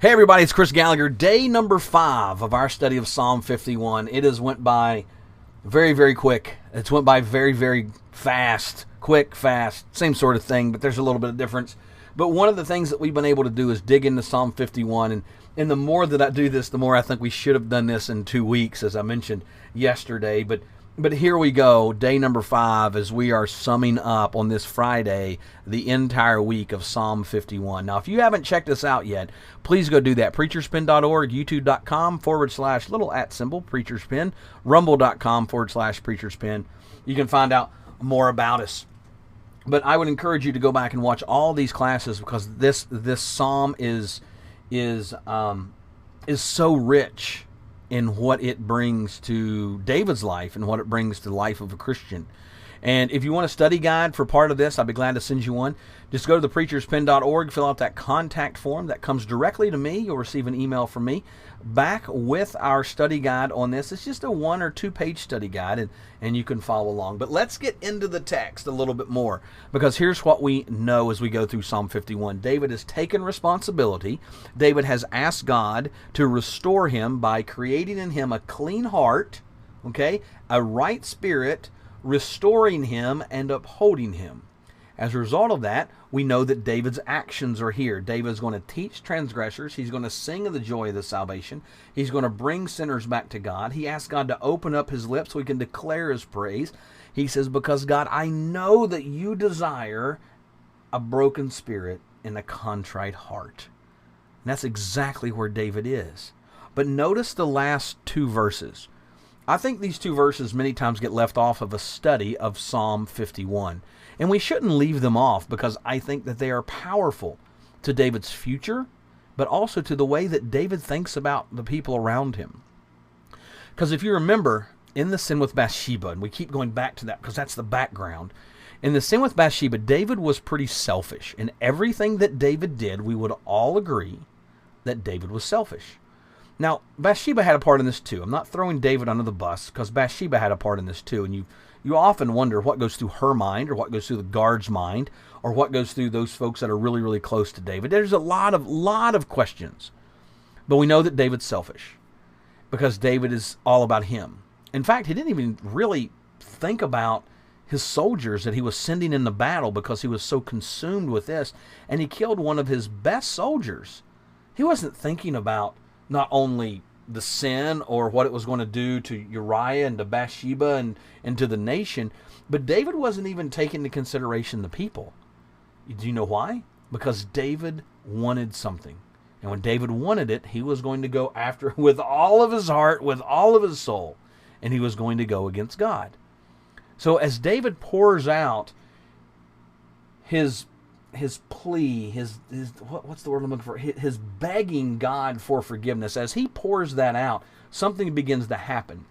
Hey everybody, it's Chris Gallagher. Day number 5 of our study of Psalm 51. It has went by very, very quick. It's went by very, very fast. Quick, fast, same sort of thing, but there's a little bit of difference. But one of the things that we've been able to do is dig into Psalm 51. And the more that I do this, the more I think we should have done this in 2 weeks, as I mentioned yesterday. But here we go, day number 5, as we are summing up on this Friday the entire week of Psalm 51. Now, if you haven't checked us out yet, please go do that. Preacherspin.org, youtube.com/little@ preacherspin, rumble.com/preacherspin. You can find out more about us. But I would encourage you to go back and watch all these classes, because this psalm is so rich in what it brings to David's life and what it brings to the life of a Christian. And if you want a study guide for part of this, I'd be glad to send you one. Just go to thepreacherspin.org, fill out that contact form that comes directly to me. You'll receive an email from me back with our study guide on this. It's just a 1 or 2 page study guide, and you can follow along. But let's get into the text a little bit more, because here's what we know as we go through Psalm 51. David has taken responsibility. David has asked God to restore him by creating in him a clean heart, a right spirit, restoring him and upholding him. As a result of that, we know that David's actions are here. David's going to teach transgressors. He's going to sing of the joy of the salvation. He's going to bring sinners back to God. He asks God to open up his lips so he can declare his praise. He says, because God, I know that you desire a broken spirit and a contrite heart. And that's exactly where David is. But notice the last 2 verses. I think these 2 verses many times get left off of a study of Psalm 51. And we shouldn't leave them off, because I think that they are powerful to David's future, but also to the way that David thinks about the people around him. Because if you remember, in the sin with Bathsheba, and we keep going back to that because that's the background, in the sin with Bathsheba, David was pretty selfish. And everything that David did, we would all agree that David was selfish. Now, Bathsheba had a part in this too. I'm not throwing David under the bus, because Bathsheba had a part in this too. And you often wonder what goes through her mind, or what goes through the guard's mind, or what goes through those folks that are really, really close to David. There's a lot of questions. But we know that David's selfish, because David is all about him. In fact, he didn't even really think about his soldiers that he was sending into battle, because he was so consumed with this. And he killed one of his best soldiers. He wasn't thinking about not only the sin or what it was going to do to Uriah and to Bathsheba and to the nation, but David wasn't even taking into consideration the people. Do you know why? Because David wanted something. And when David wanted it, he was going to go after it with all of his heart, with all of his soul, and he was going to go against God. So as David pours out his plea, what's the word I'm looking for? His begging God for forgiveness, as he pours that out, something begins to happen.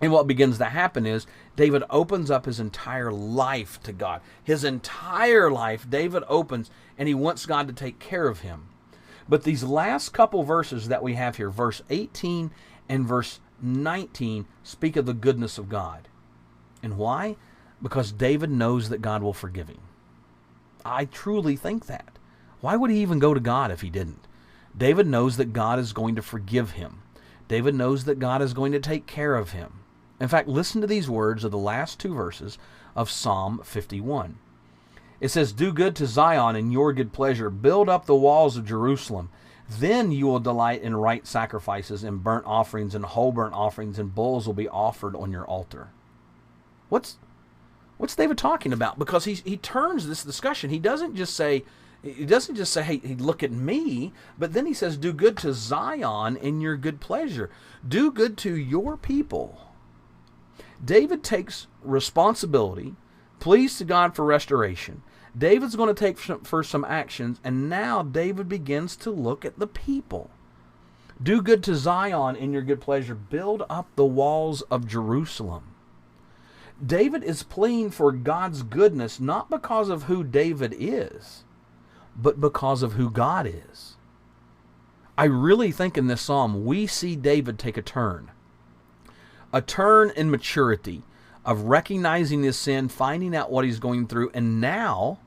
And what begins to happen is David opens up his entire life to God. His entire life, David opens, and he wants God to take care of him. But these last couple verses that we have here, verse 18 and verse 19, speak of the goodness of God. And why? Because David knows that God will forgive him. I truly think that. Why would he even go to God if he didn't? David knows that God is going to forgive him. David knows that God is going to take care of him. In fact, listen to these words of the last 2 verses of Psalm 51. It says, do good to Zion in your good pleasure. Build up the walls of Jerusalem. Then you will delight in right sacrifices and burnt offerings and whole burnt offerings, and bulls will be offered on your altar. What's David talking about? Because he turns this discussion. He doesn't just say, hey, look at me, but then he says, do good to Zion in your good pleasure. Do good to your people. David takes responsibility, pleads to God for restoration. David's going to take for some actions, and now David begins to look at the people. Do good to Zion in your good pleasure. Build up the walls of Jerusalem. David is pleading for God's goodness, not because of who David is, but because of who God is. I really think in this psalm we see David take a turn in maturity, of recognizing his sin, finding out what he's going through, and now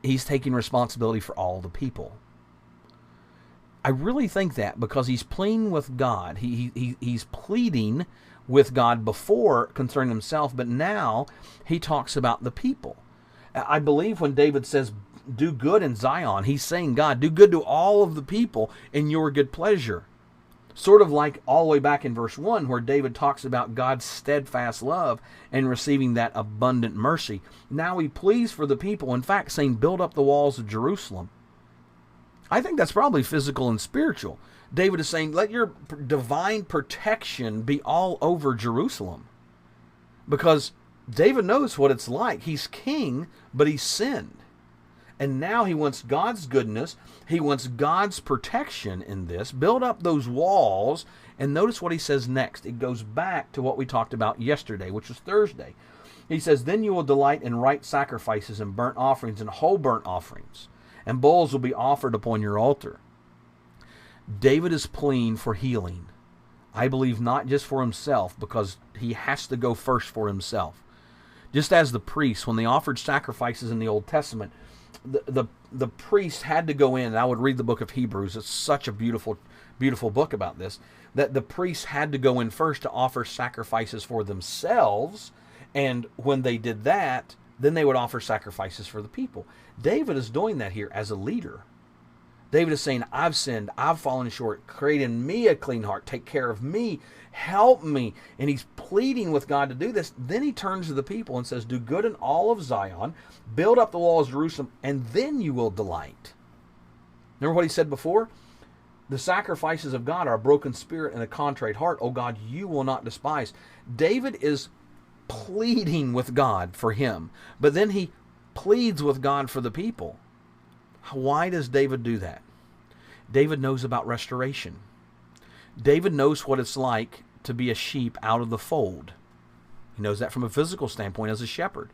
he's taking responsibility for all the people. I really think that because he's pleading with God. He's pleading with God before concerning himself, but now he talks about the people. I believe when David says, do good in Zion, he's saying, God, do good to all of the people in your good pleasure. Sort of like all the way back in verse 1 where David talks about God's steadfast love and receiving that abundant mercy. Now he pleads for the people, in fact, saying, build up the walls of Jerusalem. I think that's probably physical and spiritual. David is saying, let your divine protection be all over Jerusalem. Because David knows what it's like. He's king, but he's sinned. And now he wants God's goodness. He wants God's protection in this. Build up those walls. And notice what he says next. It goes back to what we talked about yesterday, which was Thursday. He says, then you will delight in right sacrifices and burnt offerings and whole burnt offerings. And bulls will be offered upon your altar. David is pleading for healing. I believe not just for himself, because he has to go first for himself. Just as the priests, when they offered sacrifices in the Old Testament, the priest had to go in, and I would read the book of Hebrews. It's such a beautiful, beautiful book about this, that the priests had to go in first to offer sacrifices for themselves, and when they did that, then they would offer sacrifices for the people. David is doing that here as a leader. David is saying, I've sinned, I've fallen short, create in me a clean heart, take care of me, help me. And he's pleading with God to do this. Then he turns to the people and says, do good in all of Zion, build up the walls of Jerusalem, and then you will delight. Remember what he said before? The sacrifices of God are a broken spirit and a contrite heart. Oh God, you will not despise. David is pleading with God for him, but then he pleads with God for the people. Why does David do that? David knows about restoration. David knows what it's like to be a sheep out of the fold. He knows that from a physical standpoint as a shepherd.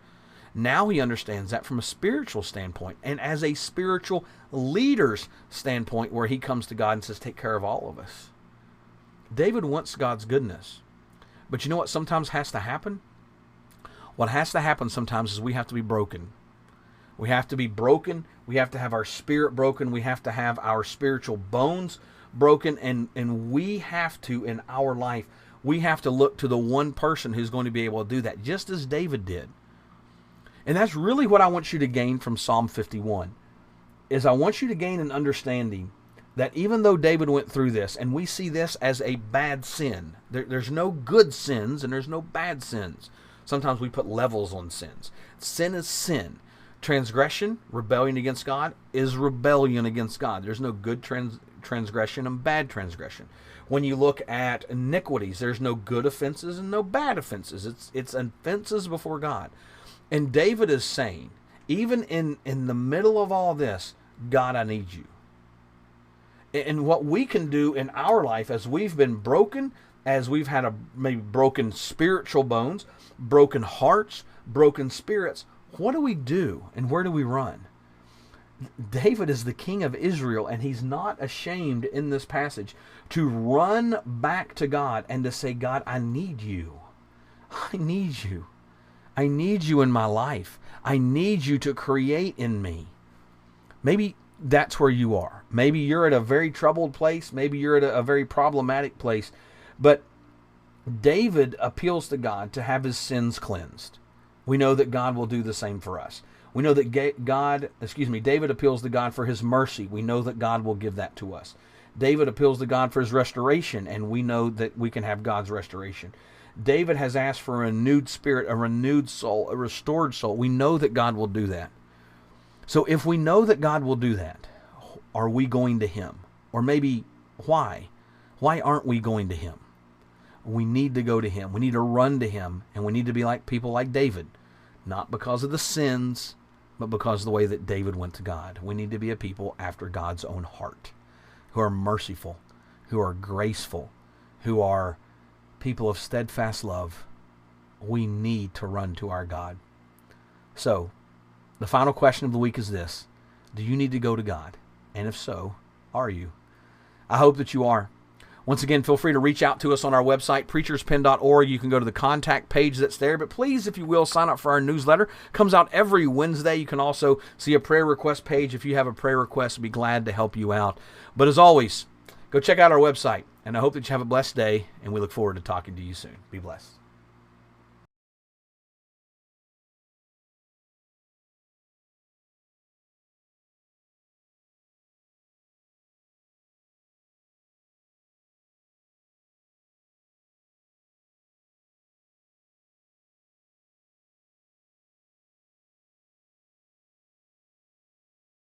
Now he understands that from a spiritual standpoint and as a spiritual leader's standpoint, where he comes to God and says, take care of all of us. David wants God's goodness. But you know what sometimes has to happen? What has to happen sometimes is we have to be broken. We have to be broken. We have to have our spirit broken. We have to have our spiritual bones broken. And we have to, in our life, we have to look to the one person who's going to be able to do that, just as David did. And that's really what I want you to gain from Psalm 51, is I want you to gain an understanding that even though David went through this, and we see this as a bad sin, there's no good sins and there's no bad sins. Sometimes we put levels on sins. Sin is sin. Transgression, rebellion against God, is rebellion against God. There's no good transgression and bad transgression. When you look at iniquities, there's no good offenses and no bad offenses. It's offenses before God. And David is saying, even in the middle of all this, God, I need you. And what we can do in our life as we've been broken, as we've had maybe broken spiritual bones, broken hearts, broken spirits, what do we do and where do we run? David is the king of Israel, and he's not ashamed in this passage to run back to God and to say, God, I need you. I need you. I need you in my life. I need you to create in me. Maybe that's where you are. Maybe you're at a very troubled place. Maybe you're at a very problematic place. But David appeals to God to have his sins cleansed. We know that God will do the same for us. We know that David appeals to God for his mercy. We know that God will give that to us. David appeals to God for his restoration, and we know that we can have God's restoration. David has asked for a renewed spirit, a renewed soul, a restored soul. We know that God will do that. So if we know that God will do that, are we going to him? Or maybe why? Why aren't we going to him? We need to go to him. We need to run to him, and we need to be like people like David, not because of the sins, but because of the way that David went to God. We need to be a people after God's own heart, who are merciful, who are graceful, who are people of steadfast love. We need to run to our God. So, the final question of the week is this: do you need to go to God? And if so, are you? I hope that you are. Once again, feel free to reach out to us on our website, preacherspen.org. You can go to the contact page that's there. But please, if you will, sign up for our newsletter. It comes out every Wednesday. You can also see a prayer request page. If you have a prayer request, we'll be glad to help you out. But as always, go check out our website. And I hope that you have a blessed day, and we look forward to talking to you soon. Be blessed.